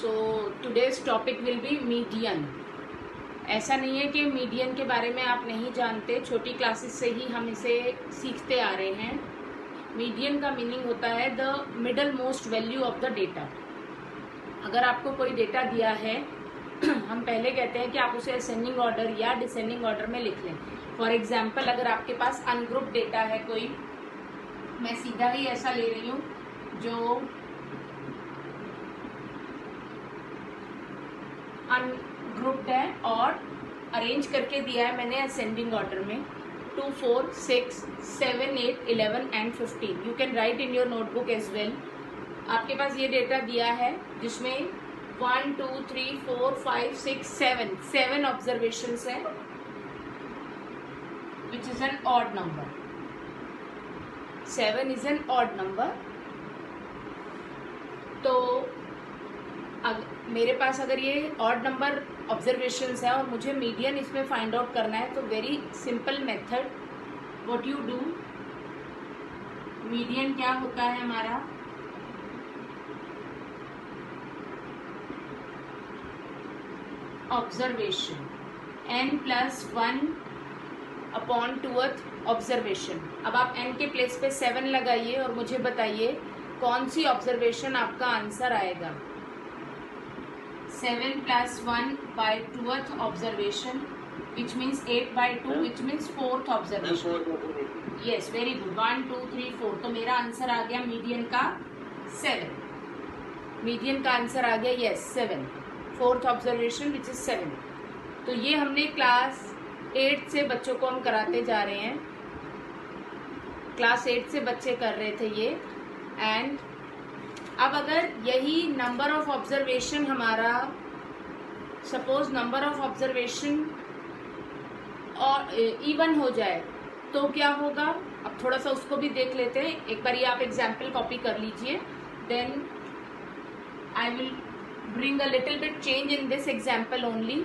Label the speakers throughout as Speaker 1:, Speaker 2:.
Speaker 1: So today's topic will be median. ऐसा नहीं है कि मीडियन के बारे में आप नहीं जानते, छोटी क्लासेस से ही हम इसे सीखते आ रहे हैं। मीडियन का मीनिंग होता है the middle most value of the data. अगर आपको कोई डेटा दिया है हम पहले कहते हैं कि आप उसे असेंडिंग ऑर्डर या डिसेंडिंग ऑर्डर में लिख लें। फॉर एग्जाम्पल, अगर आपके पास अनग्रुप डेटा है कोई, मैं सीधा ही ऐसा ले रही हूँ जो अनग्रुप्ड है और अरेंज करके दिया है मैंने असेंडिंग ऑर्डर में 2, 4, 6, 7, 8, 11 and 15। You can write in your notebook as well. आपके पास ये डेटा दिया है जिसमें 1, 2, 3, 4, 5, 6, 7 ऑब्जर्वेशंस है विच is N odd number. 7 is an odd number. तो मेरे पास अगर ये ऑड नंबर ऑब्जर्वेशंस है और मुझे मीडियन इसमें फाइंड आउट करना है, तो very simple method, what you do, median क्या होता है हमारा, observation n+1 upon 2th observation. अब आप n के प्लेस पे 7 लगाइए और मुझे बताइए कौन सी ऑब्जर्वेशन आपका आंसर आएगा। 7+1 by 2th observation, which means 8/2, which means 4th observation. Yes, very good. 1, 2, 3, 4. तो मेरा आंसर आ गया मीडियन का 7। मीडियन का आंसर आ गया yes 7। 4th observation which is 7। तो ये हमने क्लास 8 से बच्चों को हम कराते जा रहे हैं। क्लास 8 से बच्चे कर रहे थे ये। एंड अब अगर यही नंबर ऑफ ऑब्जर्वेशन हमारा, सपोज नंबर ऑफ ऑब्जर्वेशन और इवन हो जाए तो क्या होगा, अब थोड़ा सा उसको भी देख लेते हैं। एक बार ये आप एग्जाम्पल कॉपी कर लीजिए, then I will bring a little bit change in this example only.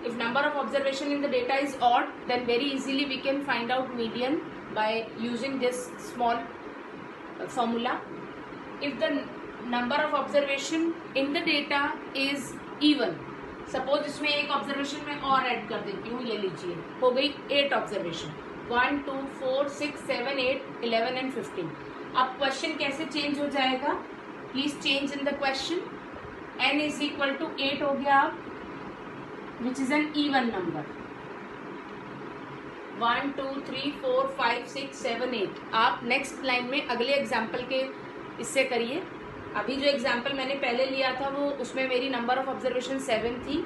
Speaker 1: If number of observation in the data is odd, then very easily we can find out median by using this small formula. If the number of observation in the data is even, suppose इसमें एक observation में और add कर देती हूँ, ये लीजिए हो गई 8 ऑब्जर्वेशन, 1, 2, 4, 6, 7, 8, 11 एंड 15। अब क्वेश्चन कैसे चेंज हो जाएगा, please change in the question. n is equal to 8 हो गया अब, which is an even number. 1, 2, 3, 4, 5, 6, 7, 8। आप नेक्स्ट लाइन में अगले एग्जाम्पल के इससे करिए। अभी जो एग्जाम्पल मैंने पहले लिया था वो उसमें मेरी नंबर ऑफ ऑब्जर्वेशन 7 थी।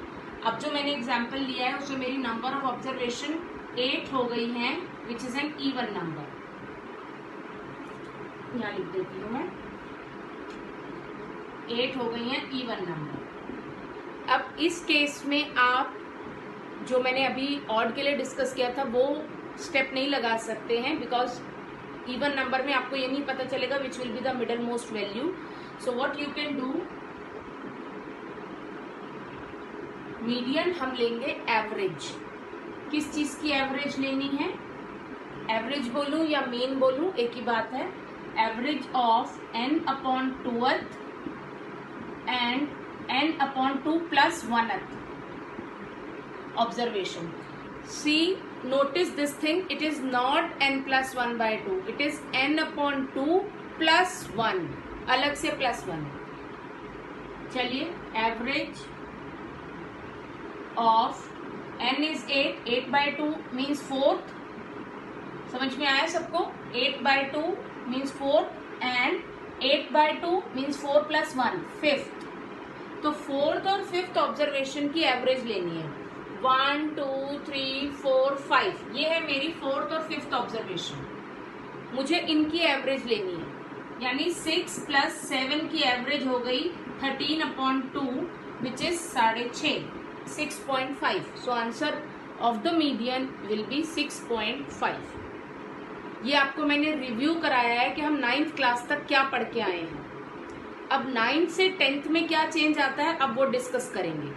Speaker 1: अब जो मैंने एग्जाम्पल लिया है उसमें मेरी नंबर ऑफ ऑब्जर्वेशन 8 हो गई है, विच इज एन इवन नंबर। यहाँ लिख देती हूँ मैं, 8 हो गई है इवन नंबर। अब इस केस में आप जो मैंने अभी ऑड के लिए डिस्कस किया था वो स्टेप नहीं लगा सकते हैं, बिकॉज इवन नंबर में आपको ये नहीं पता चलेगा which will be the middle most value. So what you can do, median हम लेंगे एवरेज। किस चीज की एवरेज लेनी है, एवरेज बोलूं या मीन बोलूं एक ही बात है। Average of n/2th and n/2 + 1th observation. See, notice this thing, it is not n+1/2, it is n/2 + 1, अलग से +1। चलिए, average of n is 8, 8/2 means 4th। समझ में आया सबको? 8/2 means 4th and 8/2 means 4 + 1 5th। तो 4th और 5th ऑब्जर्वेशन की एवरेज लेनी है। 1, 2, 3, 4, 5, ये है मेरी 4th और 5th ऑब्जर्वेशन। मुझे इनकी एवरेज लेनी है, यानी 6 + 7 की एवरेज हो गई 13/2 which is 6.5, 6.5। So answer of the median will be 6.5। ये आपको मैंने रिव्यू कराया है कि हम 9th क्लास तक क्या पढ़ के आए हैं। अब 9th से 10th में क्या चेंज आता है अब वो डिस्कस करेंगे।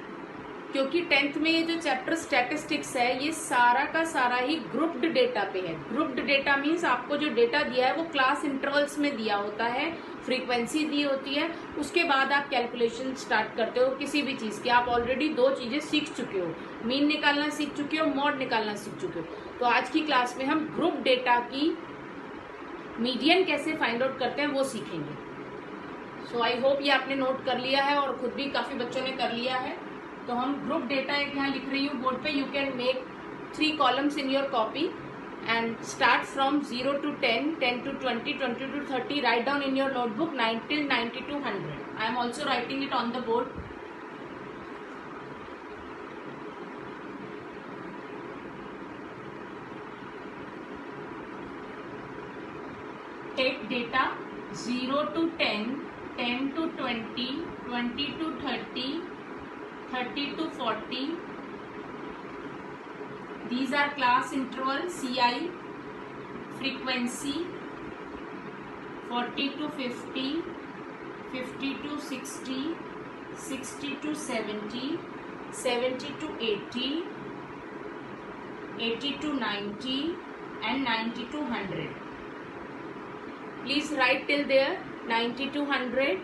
Speaker 1: क्योंकि 10th में ये जो चैप्टर स्टैटिस्टिक्स है ये सारा का सारा ही ग्रुप्ड डेटा पे है। ग्रुप्ड डेटा मीन्स आपको जो डेटा दिया है वो क्लास इंटरवल्स में दिया होता है, फ्रीक्वेंसी दी होती है, उसके बाद आप कैलकुलेशन स्टार्ट करते हो किसी भी चीज की। आप ऑलरेडी 2 चीजें सीख चुके हो, मीन निकालना सीख चुके हो, मॉड निकालना सीख चुके हो। तो आज की क्लास में हम ग्रुप डेटा की मीडियन कैसे फाइंड आउट करते हैं वो सीखेंगे। सो आई होप ये आपने नोट कर लिया है और खुद भी काफी बच्चों ने कर लिया है। तो हम ग्रुप डेटा एक यहाँ लिख रही हूँ बोर्ड पे। You can make 3 columns in your copy and start from 0 to 10, 10 to 20, 20 to 30. Write down in your notebook 9 till 90 to 100. I am also writing it on the board. Take data 0 to 10, 10 to 20, 20 to 30, 30 to 40. These are class interval CI, frequency 40 to 50, 50 to 60, 60 to 70, 70 to 80, 80 to 90 and 90 to 100. Please write till there 90 to 100.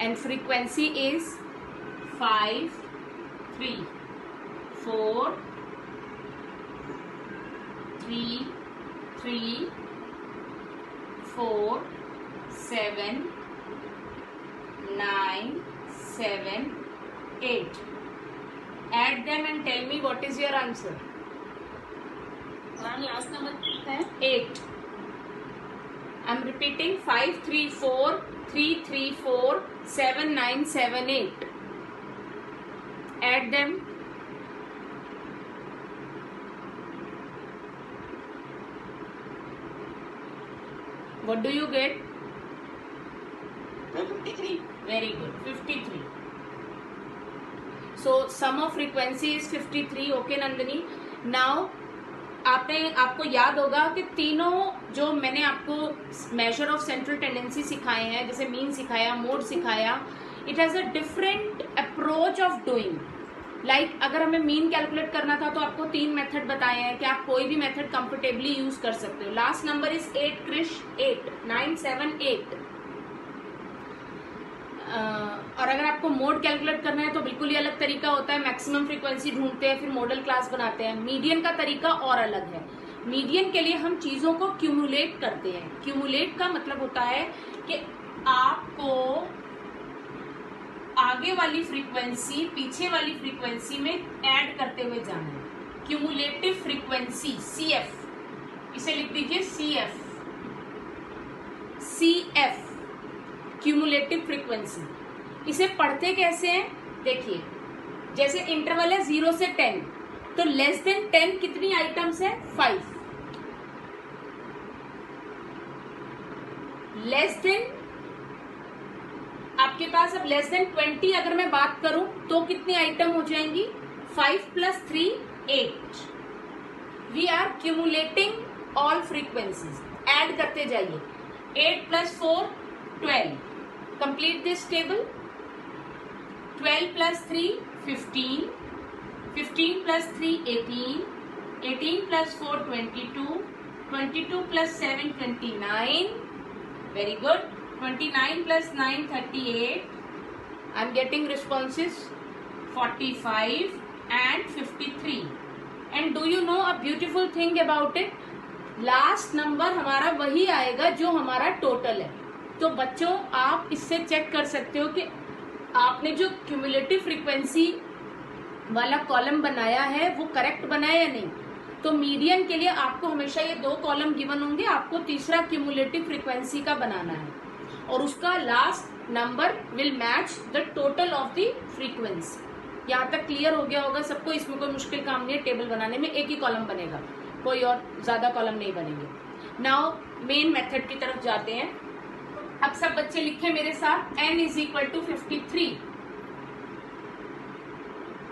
Speaker 1: And frequency is 5, 3, 4, 3, 3, 4, 7, 9, 7, 8. Add them and tell me what is your answer.
Speaker 2: Last number है
Speaker 1: 8. I'm repeating 5, 3, 4, 3, 3, 4, 7, 9, 7, 8. Add them. What do you get?
Speaker 2: 53.
Speaker 1: Very good. 53. So sum of frequency is 53. Okay, Nandini. Now आपको याद होगा कि तीनों जो मैंने आपको measure of central tendency सिखाए हैं, जैसे मीन सिखाया, मोड सिखाया, it has a different approach of doing. Like अगर हमें मीन कैलकुलेट करना था तो आपको 3 मेथड बताए हैं कि आप कोई भी मेथड कंफर्टेबली यूज कर सकते हो। लास्ट नंबर इज 8 क्रिश 8 9 7 8। और अगर आपको मोड कैलकुलेट करना है तो बिल्कुल ही अलग तरीका होता है। मैक्सिमम फ्रीक्वेंसी ढूंढते हैं, फिर मॉडल क्लास बनाते हैं। मीडियन का तरीका और अलग है। मीडियन के लिए हम चीजों को क्यूमुलेट करते हैं। क्यूमुलेट का मतलब होता है कि आपको आगे वाली फ्रीक्वेंसी पीछे वाली फ्रीक्वेंसी में ऐड करते हुए जाना है। क्यूमुलेटिव फ्रीक्वेंसी CF, इसे लिख दीजिए CF। CF cumulative frequency. इसे पढ़ते कैसे हैं देखिए, जैसे इंटरवल है 0 से 10, तो लेस देन 10 कितनी आइटम्स है 5। लेस देन आपके पास अब लेस देन 20 अगर मैं बात करूं तो कितनी आइटम हो जाएंगी 5 + 3 8। We are cumulating all frequencies, add करते जाइए। 8 + 4 12। Complete this table. 12 + 3 15, 15 + 3 18, 18 + 4 22, 22 + 7 29. Very good. 29 + 9 38. I'm getting responses 45 and 53. And do you know a beautiful thing about it? Last number हमारा वही आएगा जो हमारा टोटल है। तो बच्चों आप इससे चेक कर सकते हो कि आपने जो क्यूमुलेटिव फ्रीक्वेंसी वाला कॉलम बनाया है वो करेक्ट बनाया या नहीं। तो मीडियन के लिए आपको हमेशा ये 2 कॉलम गिवन होंगे, आपको तीसरा क्यूमुलेटिव फ्रीक्वेंसी का बनाना है और उसका last number will match the total of the frequency. यहाँ तक क्लियर हो गया होगा सबको। इसमें कोई मुश्किल काम नहीं है। टेबल बनाने में एक ही कॉलम बनेगा, कोई और ज्यादा कॉलम नहीं बनेंगे। नाउ मेन मेथड की तरफ जाते हैं। अब सब बच्चे लिखें मेरे साथ, n = 53।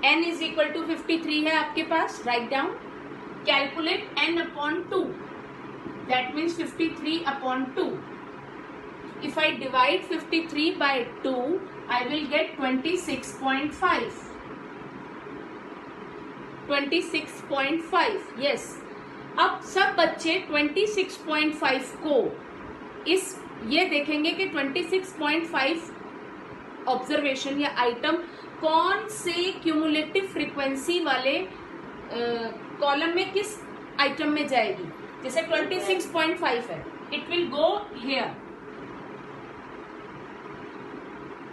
Speaker 1: n = 53 है आपके पास, right down. Calculate n/2, that means 53/2। If I divide 53 by 2, I will get 26.5. 26.5, yes. अब सब बच्चे 26.5 को ये देखेंगे कि 26.5 ऑब्जर्वेशन या आइटम कौन से क्यूमुलेटिव फ्रीक्वेंसी वाले कॉलम में किस आइटम में जाएगी. जैसे 26.5 है, it will go here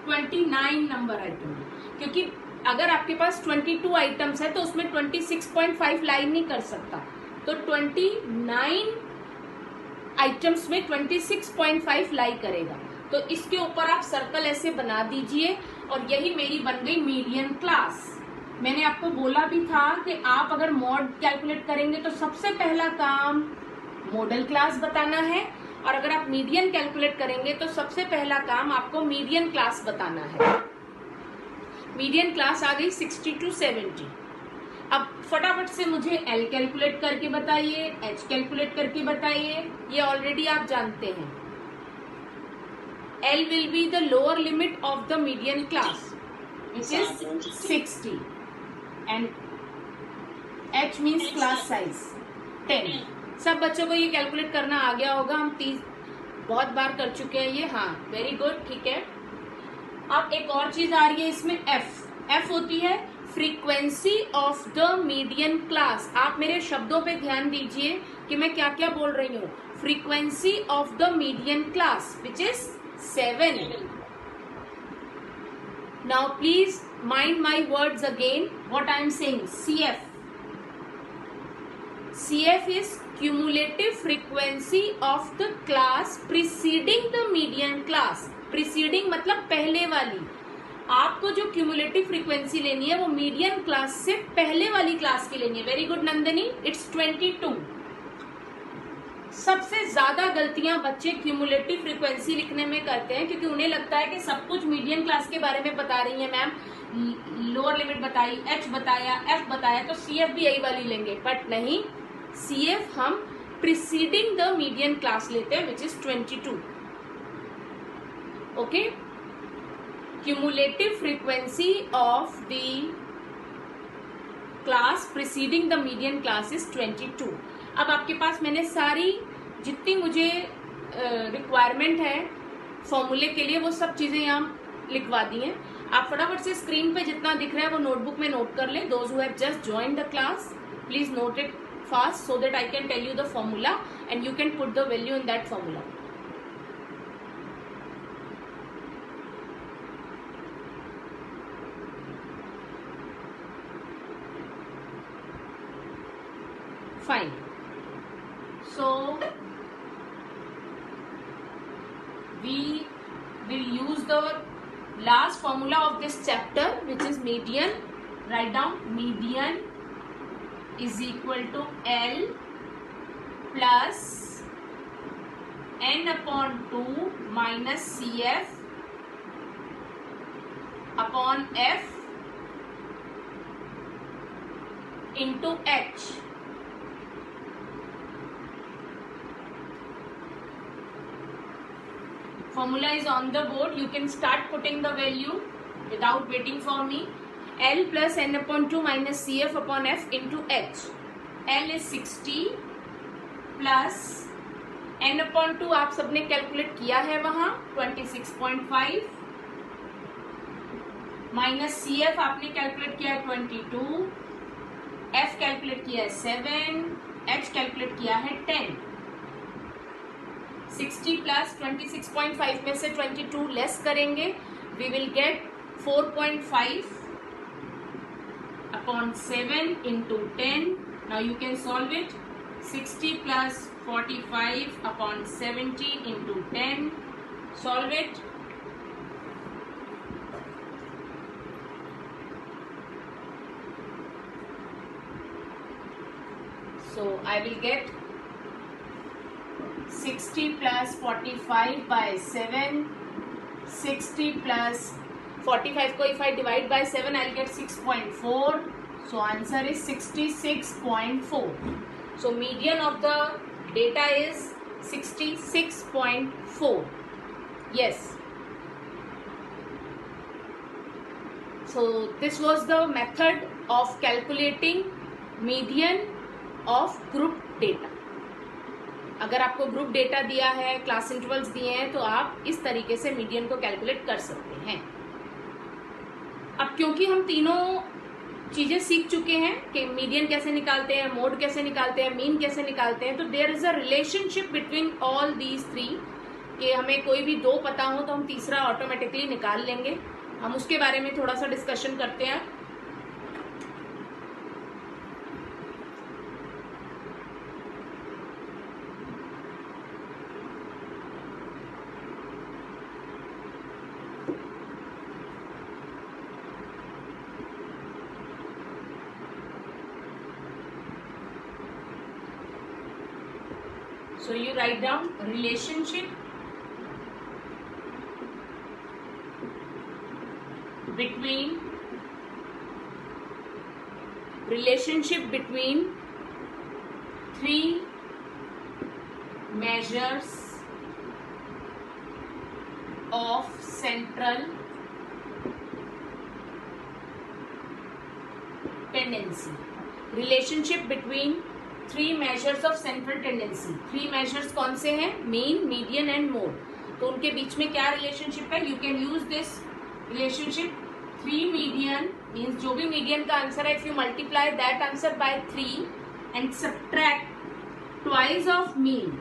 Speaker 1: 29 number item, क्योंकि अगर आपके पास 22 आइटम्स है तो उसमें 26.5 लाइन नहीं कर सकता. तो 29 आइटम्स में 26.5 लाई करेगा. तो इसके ऊपर आप सर्कल ऐसे बना दीजिए और यही मेरी बन गई मीडियन क्लास. मैंने आपको बोला भी था कि आप अगर मॉड कैलकुलेट करेंगे तो सबसे पहला काम मॉडल क्लास बताना है, और अगर आप मीडियन कैलकुलेट करेंगे तो सबसे पहला काम आपको मीडियन क्लास बताना है. मीडियन क्लास आ गई 60 to 70. अब फटाफट से मुझे L कैलकुलेट करके बताइए, H कैलकुलेट करके बताइए. ये ऑलरेडी आप जानते हैं. L will be the lower limit of the median class, which is 60, and H means class size 10. सब बच्चों को ये कैलकुलेट करना आ गया होगा. हम 30 बहुत बार कर चुके हैं ये. हाँ, वेरी गुड, ठीक है. अब एक और चीज आ रही है इसमें, F होती है frequency of the median class. आप मेरे शब्दों पे ध्यान दीजिए कि मैं क्या क्या बोल रही हूँ. Frequency of the median class which is 7. Now please mind my words again what I am saying. CF is cumulative frequency of the class preceding the median class. Preceding मतलब पहले वाली. आपको जो क्यूमुलेटिव फ्रीक्वेंसी लेनी है वो median class से पहले वाली क्लास की लेनी है. Very good Nandini, it's 22. सबसे ज्यादा गलतियां बच्चे क्यूमुलेटिव फ्रीक्वेंसी लिखने में करते हैं, क्योंकि उन्हें लगता है कि सब कुछ मीडियन क्लास के बारे में बता रही है मैम. लोअर लिमिट बताई, H बताया, F बताया, तो CF भी यही वाली लेंगे. बट नहीं, CF हम प्रीसीडिंग द मीडियन क्लास लेते हैं which is 22. Okay, cumulative frequency of the class preceding the median class is 22. अब आपके पास मैंने सारी जितनी मुझे रिक्वायरमेंट है फॉर्मूले के लिए वो सब चीजें यहाँ लिखवा दी हैं. आप फटाफट से स्क्रीन पे जितना दिख रहा है वो नोटबुक में नोट कर लें. Those who have just joined the class, please note it fast so that I can tell you the formula and you can put the value in that formula. Fine. So we will use the last formula of this chapter, which is median. Write down median is equal to L plus N upon 2 minus CF upon F into H. Formula is on the board. You can start putting the value without waiting for me. L plus N upon 2 minus CF upon F into H. L is 60 plus N upon 2 आप सबने calculate किया है वहां 26.5 minus CF आपने calculate किया है 22, F calculate किया है 7, H कैलकुलेट किया है 10. 60 प्लस 26.5 में से 22 लेस करेंगे, we will get 4.5 upon 7 into 10. Now you can solve it. 60 plus 45 upon 70 into 10. Solve it. So I will get 60 plus 45 by 7. 60 plus 45 को if I divide by 7 I'll get 6.4. So answer is 66.4. So median of the data is 66.4. Yes. So this was the method of calculating median of group data. अगर आपको group data दिया है, class intervals दिए हैं, तो आप इस तरीके से मीडियन को कैलकुलेट कर सकते हैं. अब क्योंकि हम तीनों चीजें सीख चुके हैं कि मीडियन कैसे निकालते हैं, मोड कैसे निकालते हैं, मीन कैसे निकालते हैं, तो there is a relationship between all these three कि हमें कोई भी दो पता हो तो हम तीसरा ऑटोमेटिकली निकाल लेंगे. हम उसके बारे में थोड़ा सा डिस्कशन करते हैं. So you write down relationship between three measures of central tendency. Relationship between three measures of central tendency. Three measures कौन से हैं? Mean, median and mode. तो उनके बीच में क्या रिलेशनशिप है? You can use this relationship. Three median means जो भी मीडियन का आंसर है, if you multiply that answer by 3 and subtract twice of mean,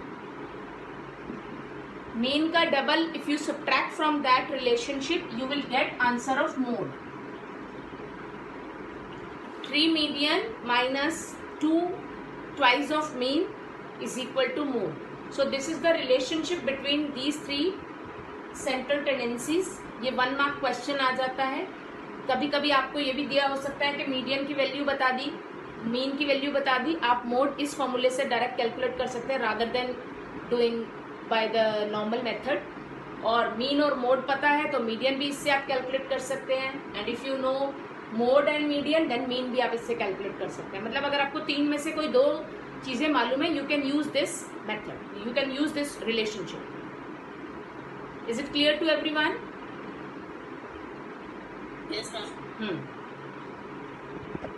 Speaker 1: mean का double if you subtract from that relationship, you will get answer of mode. 3 median minus 2 twice of mean is equal to mode. So this is the relationship between these three central tendencies. ये 1 mark question आ जाता है. कभी कभी आपको ये भी दिया हो सकता है कि मीडियन की वैल्यू बता दी, मीन की वैल्यू बता दी, आप मोड इस फॉर्मूले से डायरेक्ट कैलकुलेट कर सकते हैं rather than doing by the normal method. और मीन और मोड पता है तो मीडियन भी इससे आप कैलकुलेट कर सकते हैं. And if you know mode and median then mean भी आप इससे कैलकुलेट कर सकते हैं. मतलब अगर आपको तीन में से कोई दो चीजें मालूम है, you can use this method, you can use this relationship. Is it clear to everyone?
Speaker 2: Yes, ma'am.